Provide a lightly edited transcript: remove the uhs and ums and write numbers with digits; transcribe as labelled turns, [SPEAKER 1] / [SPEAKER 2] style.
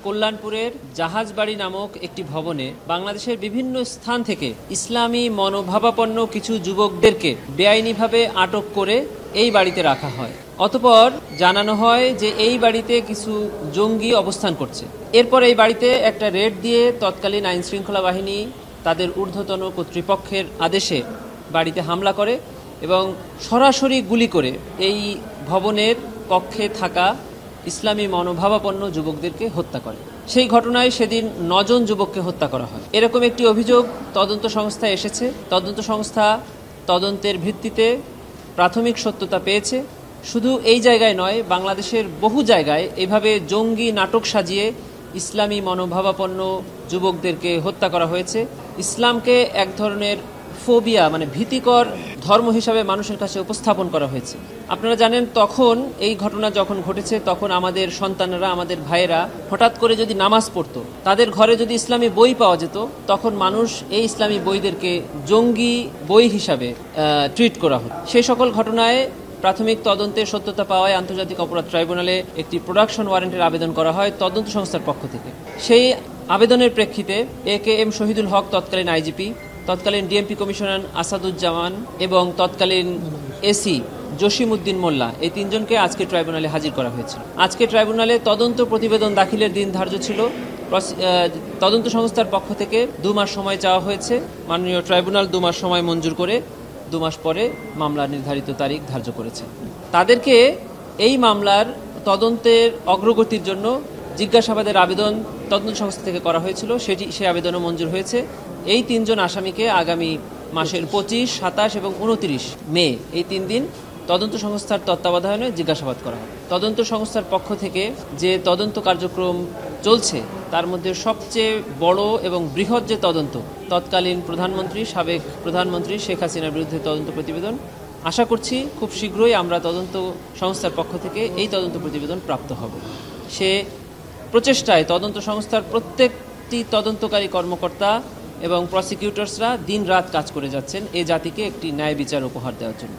[SPEAKER 1] কল্যাণপুরের জাহাজবাড়ি নামক একটি ভবনে বাংলাদেশের বিভিন্ন স্থান থেকে ইসলামী মনোভাবাপন্ন কিছু যুবকদেরকে বেআইনিভাবে আটক করে এই বাড়িতে রাখা হয়। অতঃপর জানানো হয় যে এই বাড়িতে কিছু জঙ্গি অবস্থান করছে। এরপর এই বাড়িতে একটা রেড দিয়ে তৎকালীন আইন শৃঙ্খলা বাহিনী তাদের ঊর্ধ্বতন কর্তৃপক্ষের আদেশে বাড়িতে হামলা করে এবং সরাসরি গুলি করে এই ভবনের কক্ষে থাকা ইসলামী মনোভাবাপন্ন যুবকদেরকে হত্যা করে। সেই ঘটনায় সেদিন 9 জন যুবককে হত্যা করা হয়। এরকম একটি অভিযোগ তদন্ত সংস্থায় এসেছে। তদন্ত সংস্থা তদন্তের ভিত্তিতে প্রাথমিক সত্যতা পেয়েছে। শুধু এই জায়গায় নয়, বাংলাদেশের বহু জায়গায় এভাবে জঙ্গি নাটক সাজিয়ে ইসলামী মনোভাবাপন্ন যুবকদেরকে হত্যা করা হয়েছে। ইসলামকে এক ধরনের ফোবিয়া মানে ভীতিকর ধর্ম হিসাবে মানুষের কাছে উপস্থাপন করা হয়েছে। আপনারা জানেন, তখন এই ঘটনা যখন ঘটেছে তখন আমাদের সন্তানেরা, আমাদের ভাইয়েরা হঠাৎ করে যদি নামাজ পড়তো, তাদের ঘরে যদি ইসলামী বই পাওয়া যেত, তখন মানুষ এই ইসলামী বইদেরকে জঙ্গি বই হিসাবে ট্রিট করা হতো। সেই সকল ঘটনায় প্রাথমিক তদন্তের সত্যতা পাওয়ায় আন্তর্জাতিক অপরাধ ট্রাইব্যুনালে একটি প্রোডাকশন ওয়ারেন্টের আবেদন করা হয় তদন্ত সংস্থার পক্ষ থেকে। সেই আবেদনের প্রেক্ষিতে AKM শহীদুল হক তৎকালীন আইজিপি, তৎকালীন ডিএমপি কমিশনার আসাদুজ্জামান এবং তৎকালীন এসি জসিমউদ্দিন মোল্লা, এই 3 জনকে আজকে ট্রাইব্যুনালে হাজির করা হয়েছিল। আজকে ট্রাইব্যুনালে তদন্ত প্রতিবেদন দাখিলের দিন ধার্য ছিল। তদন্ত সংস্থার পক্ষ থেকে 2 মাস সময় চাওয়া হয়েছে। মাননীয় ট্রাইব্যুনাল 2 মাস সময় মঞ্জুর করে 2 মাস পরে মামলার নির্ধারিত তারিখ ধার্য করেছে। তাদেরকে এই মামলার তদন্তের অগ্রগতির জন্য জিজ্ঞাসাবাদের আবেদন তদন্ত সংস্থা থেকে করা হয়েছিল। সেই আবেদনও মঞ্জুর হয়েছে। এই 3 জন আসামিকে আগামী মাসের 25, 27 এবং 29 মে এই 3 দিন তদন্ত সংস্থার তত্ত্বাবধানে জিজ্ঞাসাবাদ করা হবে। তদন্ত সংস্থার পক্ষ থেকে যে তদন্ত কার্যক্রম চলছে তার মধ্যে সবচেয়ে বড় এবং বৃহৎ যে তদন্ত, তৎকালীন প্রধানমন্ত্রী, সাবেক প্রধানমন্ত্রী শেখ হাসিনার বিরুদ্ধে তদন্ত প্রতিবেদন, আশা করছি খুব শীঘ্রই আমরা তদন্ত সংস্থার পক্ষ থেকে এই তদন্ত প্রতিবেদন প্রাপ্ত হব। সে প্রচেষ্টায় তদন্ত সংস্থার প্রত্যেকটি তদন্তকারী কর্মকর্তা এবং প্রসিকিউটরসরা দিন রাত কাজ করে যাচ্ছেন এ জাতিকে একটি ন্যায় বিচার উপহার দেওয়ার জন্য।